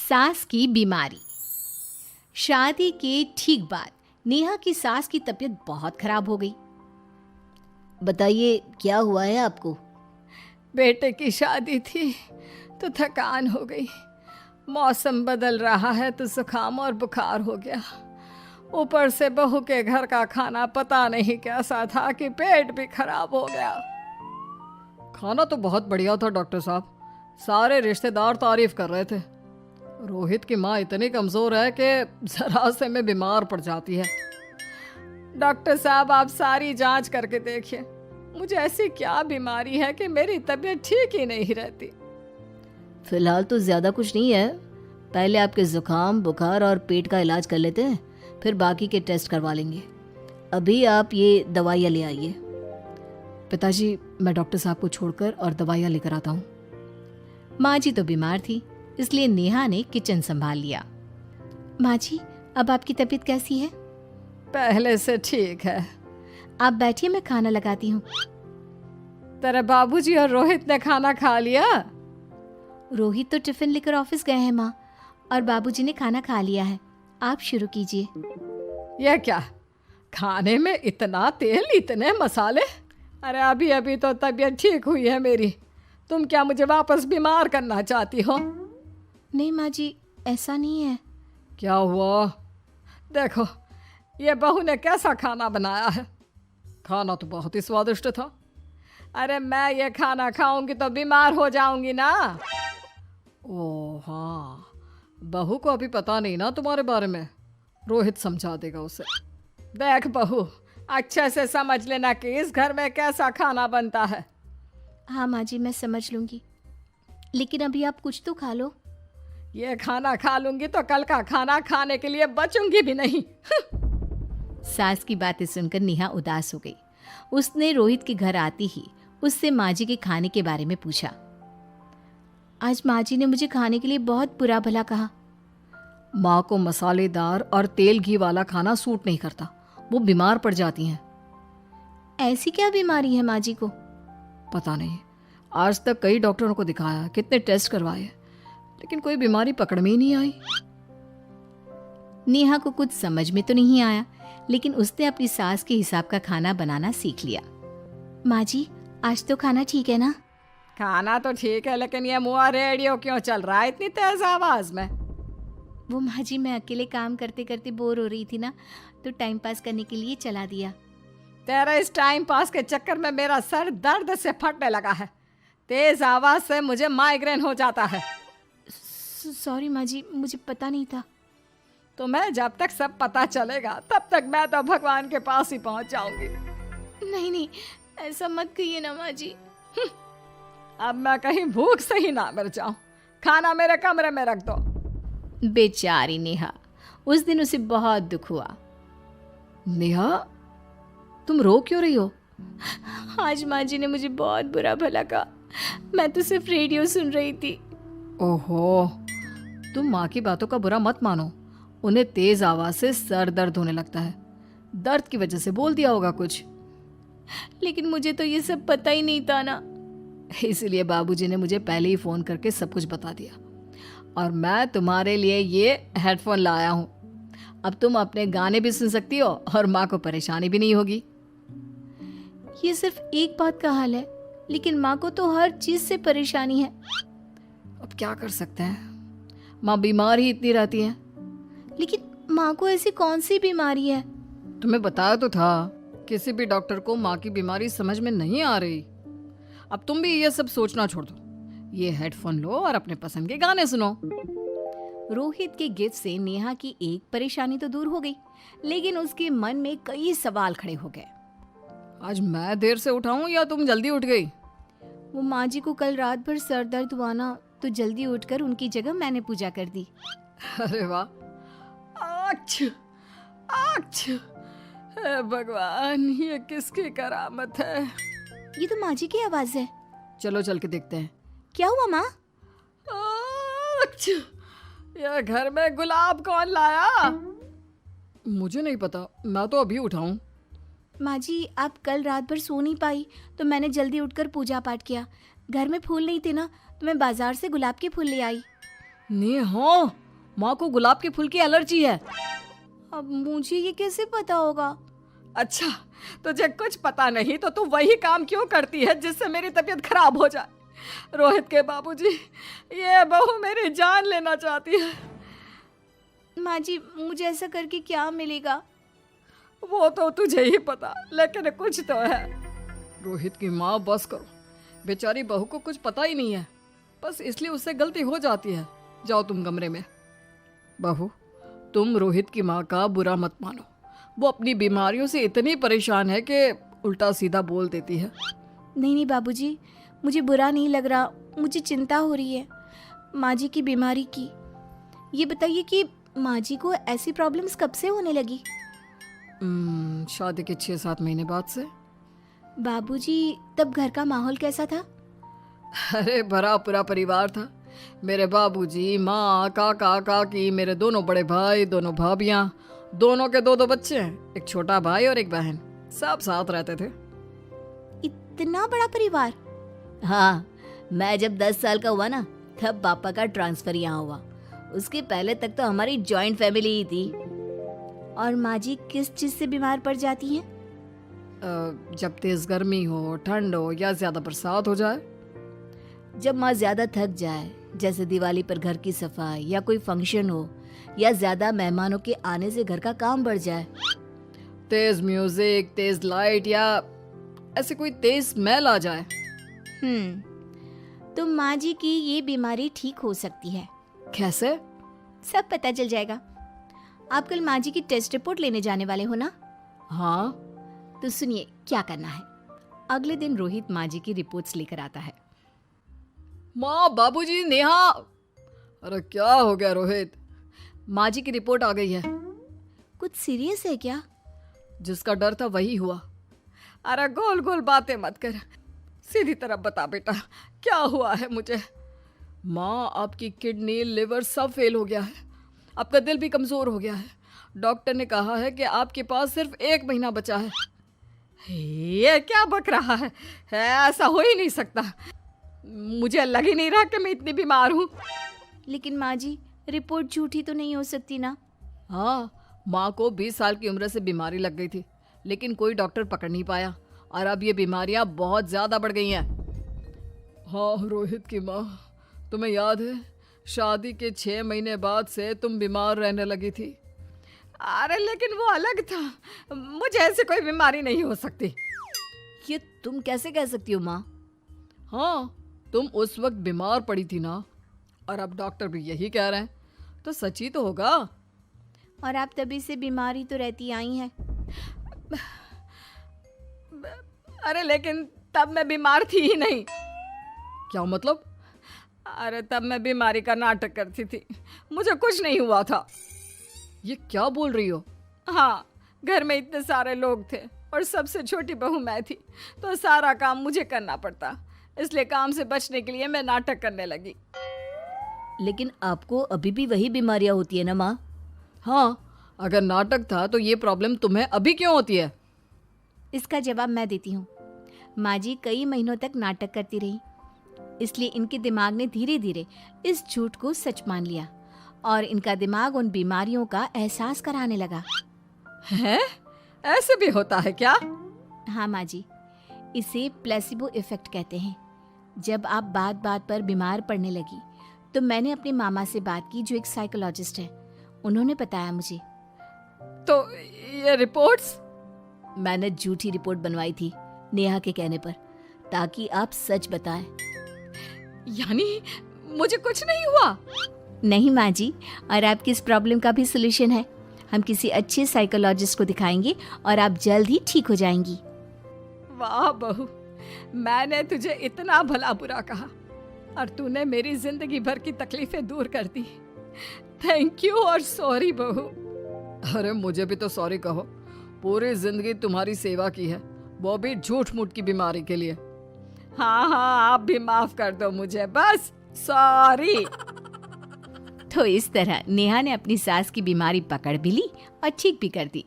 सास की बीमारी। शादी के ठीक बाद नेहा की सास की तबीयत बहुत खराब हो गई। बताइए क्या हुआ है आपको? बेटे की शादी थी तो थकान हो गई। मौसम बदल रहा है तो जुकाम और बुखार हो गया। ऊपर से बहू के घर का खाना पता नहीं कैसा था कि पेट भी खराब हो गया। खाना तो बहुत बढ़िया था डॉक्टर साहब, सारे रिश्तेदार तारीफ कर रहे थे। रोहित की माँ इतनी कमज़ोर है कि जरा से में बीमार पड़ जाती है। डॉक्टर साहब आप सारी जांच करके देखिए, मुझे ऐसी क्या बीमारी है कि मेरी तबीयत ठीक ही नहीं रहती। फिलहाल तो ज़्यादा कुछ नहीं है, पहले आपके ज़ुकाम बुखार और पेट का इलाज कर लेते हैं, फिर बाकी के टेस्ट करवा लेंगे। अभी आप ये दवाइयाँ ले आइए। पिताजी मैं डॉक्टर साहब को छोड़कर और दवाइयाँ लेकर आता हूँ। माँ जी तो बीमार थी, इसलिए नेहा ने किचन संभाल लिया। माँ जी अब आपकी तबीयत कैसी है? पहले से ठीक है। आप बैठिए, मैं खाना लगाती हूँ। तेरे बाबूजी और रोहित ने खाना खा लिया? रोहित तो टिफिन लेकर ऑफिस गए हैं माँ, और बाबूजी ने खाना खा लिया है। आप शुरू कीजिए। यह क्या, खाने में इतना तेल इतने मसाले? अरे अभी अभी तो तबीयत ठीक हुई है मेरी, तुम क्या मुझे वापस बीमार करना चाहती हो? नहीं माँ जी, ऐसा नहीं है। क्या हुआ? देखो ये बहू ने कैसा खाना बनाया है। खाना तो बहुत ही स्वादिष्ट था। अरे मैं ये खाना खाऊंगी तो बीमार हो जाऊंगी ना। ओह हाँ, बहू को अभी पता नहीं ना तुम्हारे बारे में, रोहित समझा देगा उसे। देख बहू, अच्छे से समझ लेना कि इस घर में कैसा खाना बनता है। हाँ माँ जी, मैं समझ लूँगी, लेकिन अभी आप कुछ तो खा लो। ये खाना खा लूंगी तो कल का खाना खाने के लिए बचूंगी भी नहीं। सास की बातें सुनकर नेहा उदास हो गई। उसने रोहित के घर आती ही उससे माँ जी के खाने के बारे में पूछा। आज माँ जी ने मुझे खाने के लिए बहुत बुरा भला कहा। माँ को मसालेदार और तेल घी वाला खाना सूट नहीं करता, वो बीमार पड़ जाती हैं। ऐसी क्या बीमारी है माँ जी को? पता नहीं, आज तक कई डॉक्टरों को दिखाया, कितने टेस्ट करवाए, लेकिन कोई बीमारी पकड़ में ही नहीं आई। नेहा को कुछ समझ में तो नहीं आया, लेकिन उसने अपनी सास के हिसाब का खाना बनाना सीख लिया। माँ जी आज तो खाना ठीक है ना? खाना तो ठीक है, लेकिन ये मुआ रेडियो क्यों चल रहा है इतनी तेज आवाज में? वो माँ जी मैं अकेले काम करते करते बोर हो रही थी ना, तो टाइम पास करने के लिए चला दिया। तेरा इस टाइम पास के चक्कर में मेरा सर दर्द से फटने लगा है। तेज आवाज से मुझे माइग्रेन हो जाता है। सॉरी माँ जी, मुझे पता नहीं था। तुम्हें जब तक सब पता चलेगा तब तक मैं तो भगवान के पास ही पहुंच जाऊंगी। नहीं नहीं, ऐसा मत कहिए ना माँ जी। अब मैं कहीं भूख से ही ना मर जाऊं। खाना मेरे कमरे में रख दो। बेचारी नेहा, उस दिन उसे बहुत दुख हुआ। नेहा तुम रो क्यों रही हो? आज माँ जी ने मुझे बहुत बुरा भला कहा, मैं तो सिर्फ रेडियो सुन रही थी। ओहो, तुम माँ की बातों का बुरा मत मानो, उन्हें तेज आवाज से सर दर्द होने लगता है, दर्द की वजह से बोल दिया होगा कुछ। लेकिन मुझे तो ये सब पता ही नहीं था ना, इसलिए बाबूजी ने मुझे पहले ही फोन करके सब कुछ बता दिया, और मैं तुम्हारे लिए ये हेडफोन लाया हूँ। अब तुम अपने गाने भी सुन सकती हो और माँ को परेशानी भी नहीं होगी। ये सिर्फ एक बात का हाल है, लेकिन माँ को तो हर चीज से परेशानी है। अब क्या कर सकते हैं, माँ बीमार ही इतनी रहती है। लेकिन माँ को ऐसी कौन सी बीमारी है? तुम्हें बताया तो था, किसी भी डॉक्टर को माँ की बीमारी समझ में नहीं आ रही। अब तुम भी ये सब सोचना छोड़ दो, ये हेडफोन लो और अपने पसंद के गाने सुनो। रोहित के गिफ्ट से नेहा की एक परेशानी तो दूर हो गई, लेकिन उसके मन में कई सवाल खड़े हो गए। आज मैं देर से उठाऊं या तुम जल्दी उठ गई? वो माँ जी को कल रात भर सर दर्द हुआ ना, तो जल्दी उठकर उनकी जगह मैंने पूजा कर दी। अरे वाह, अच्छा अच्छा, हे भगवान ये किसकी करामत है? ये तो माँ जी की आवाज है। चलो चल के देखते हैं। क्या हुआ माँ? अच्छा, यह घर में गुलाब कौन लाया? मुझे नहीं पता, मैं तो अभी उठा हूँ। माँ जी आप कल रात भर सो नहीं पाई, तो मैंने जल्दी उठकर पूजा पाठ किया। घर में फूल नहीं थे ना, तो मैं बाजार से गुलाब के फूल ले आई। नेहा, माँ को गुलाब के फूल की एलर्जी है। अब मुझे ये कैसे पता होगा? अच्छा, तुझे कुछ पता नहीं तो तू वही काम क्यों करती है जिससे मेरी तबीयत खराब हो जाए? रोहित के बाबूजी, ये बहू मेरी जान लेना चाहती है। माँ जी, मुझे ऐसा करके क्या मिलेगा? वो तो तुझे ही पता, लेकिन कुछ तो है। रोहित की माँ, बस करो। बेचारी बहू को कुछ पता ही नहीं है, बस इसलिए उससे गलती हो जाती है। जाओ तुम कमरे में। बहू, तुम रोहित की माँ का बुरा मत मानो। वो अपनी बीमारियों से इतनी परेशान है कि उल्टा सीधा बोल देती है। नहीं नहीं बाबूजी, मुझे बुरा नहीं लग रहा, मुझे चिंता हो रही है माँ जी की बीमारी की। ये बताइए कि माँ जी को ऐसी प्रॉब्लम्स कब से होने लगी? शादी के 6-7 महीने बाद से। बाबूजी, तब घर का माहौल कैसा था? अरे भरा पूरा परिवार था। मेरे बाबूजी, माँ, काका, काकी, मेरे दोनों बड़े भाई, दोनों भाभियाँ, दोनों के 2-2 बच्चे हैं, एक छोटा भाई और एक बहन। सब साथ रहते थे। इतना बड़ा परिवार? हाँ, मैं जब 10 साल का हुआ ना, तब पापा का ट्रांसफर यहाँ हुआ। उसके पहले तक तो हमारी जॉइंट फैमिली ही थी। और माँ जी किस चीज से बीमार पड़ जाती हैं? जब तेज गर्मी हो, ठंड हो या ज्यादा बरसात हो जाए। जब माँ ज्यादा थक जाए, जैसे दिवाली पर घर की सफाई या कोई फंक्शन हो, या ज्यादा मेहमानों के आने से घर का काम बढ़ जाए। तेज म्यूजिक, तेज लाइट या ऐसे कोई तेज स्मेल आ जाए। तो माँ जी की ये बीमारी ठीक हो सकती है। कैसे? सब पता चल जाएगा। आप कल माँ जी की टेस्ट रिपोर्ट लेने जाने वाले हो ना? हाँ। तो सुनिए क्या करना है। अगले दिन रोहित माँ जी की रिपोर्ट्स लेकर आता है। माँ, बाबूजी, नेहा। अरे क्या हो गया रोहित? माँ जी की रिपोर्ट आ गई है। कुछ सीरियस है क्या? जिसका डर था वही हुआ। अरे गोल गोल बातें मत कर, सीधी तरफ बता बेटा, क्या हुआ है मुझे? माँ, आपकी किडनी, लिवर सब फेल हो गया है। आपका दिल भी कमज़ोर हो गया है। डॉक्टर ने कहा है कि आपके पास सिर्फ 1 महीना बचा है। ये क्या बक रहा है? ऐसा हो ही नहीं सकता। मुझे लग ही नहीं रहा कि मैं इतनी बीमार हूँ। लेकिन माँ जी, रिपोर्ट झूठी तो नहीं हो सकती ना? हाँ, माँ को 20 साल की उम्र से बीमारी लग गई थी, लेकिन कोई डॉक्टर पकड़ नहीं पाया और अब ये बीमारियां बहुत ज़्यादा बढ़ गई हैं। हाँ रोहित की माँ, तुम्हें याद है शादी के 6 महीने बाद से तुम बीमार रहने लगी थी। अरे लेकिन वो अलग था, मुझे ऐसे कोई बीमारी नहीं हो सकती। ये तुम कैसे कह सकती हो माँ? हाँ, तुम उस वक्त बीमार पड़ी थी ना, और अब डॉक्टर भी यही कह रहे हैं, तो सच ही तो होगा। और आप तभी से बीमारी तो रहती आई हैं। अरे लेकिन तब मैं बीमार थी ही नहीं। क्या मतलब? अरे तब मैं बीमारी का नाटक करती थी, मुझे कुछ नहीं हुआ था। ये क्या बोल रही हो? हाँ, घर में इतने सारे लोग थे और सबसे छोटी बहू मैं थी, तो सारा काम मुझे करना पड़ता, इसलिए काम से बचने के लिए मैं नाटक करने लगी। लेकिन आपको अभी भी वही बीमारियां होती है ना माँ? हाँ, अगर नाटक था तो ये प्रॉब्लम तुम्हें अभी क्यों होती है? इसका जवाब मैं देती हूँ। माँ जी कई महीनों तक नाटक करती रही, इसलिए इनके दिमाग ने धीरे धीरे इस झूठ को सच मान लिया और इनका दिमाग उन बीमारियों का एहसास कराने लगा। हैं? ऐसे भी होता है क्या? हाँ माँ जी, इसे प्लेसिबो इफेक्ट कहते हैं। जब आप बात बात पर बीमार पड़ने लगी तो मैंने अपने मामा से बात की जो एक साइकोलॉजिस्ट है। उन्होंने बताया मुझे। तो ये रिपोर्ट्स? मैंने झूठी रिपोर्ट बनवाई थी नेहा के कहने पर, ताकि आप सच बताएं। यानी मुझे कुछ नहीं हुआ? नहीं माँ जी, और आपकी इस प्रॉब्लम का भी सोल्यूशन है। हम किसी अच्छे साइकोलॉजिस्ट को दिखाएंगे और आप जल्द ही ठीक हो जाएंगी। वाह बहू, मैंने तुझे इतना भला बुरा कहा और तूने मेरी जिंदगी भर की तकलीफें दूर कर दी। थैंक यू और सॉरी बहू। अरे मुझे भी तो सॉरी कहो, पूरी जिंदगी तुम्हारी सेवा की है, वो भी झूठ मूठ की बीमारी के लिए। हाँ हाँ, आप भी माफ कर दो मुझे, बस सॉरी। तो इस तरह नेहा ने अपनी सास की बीमारी पकड़ भी ली और ठीक भी कर दी।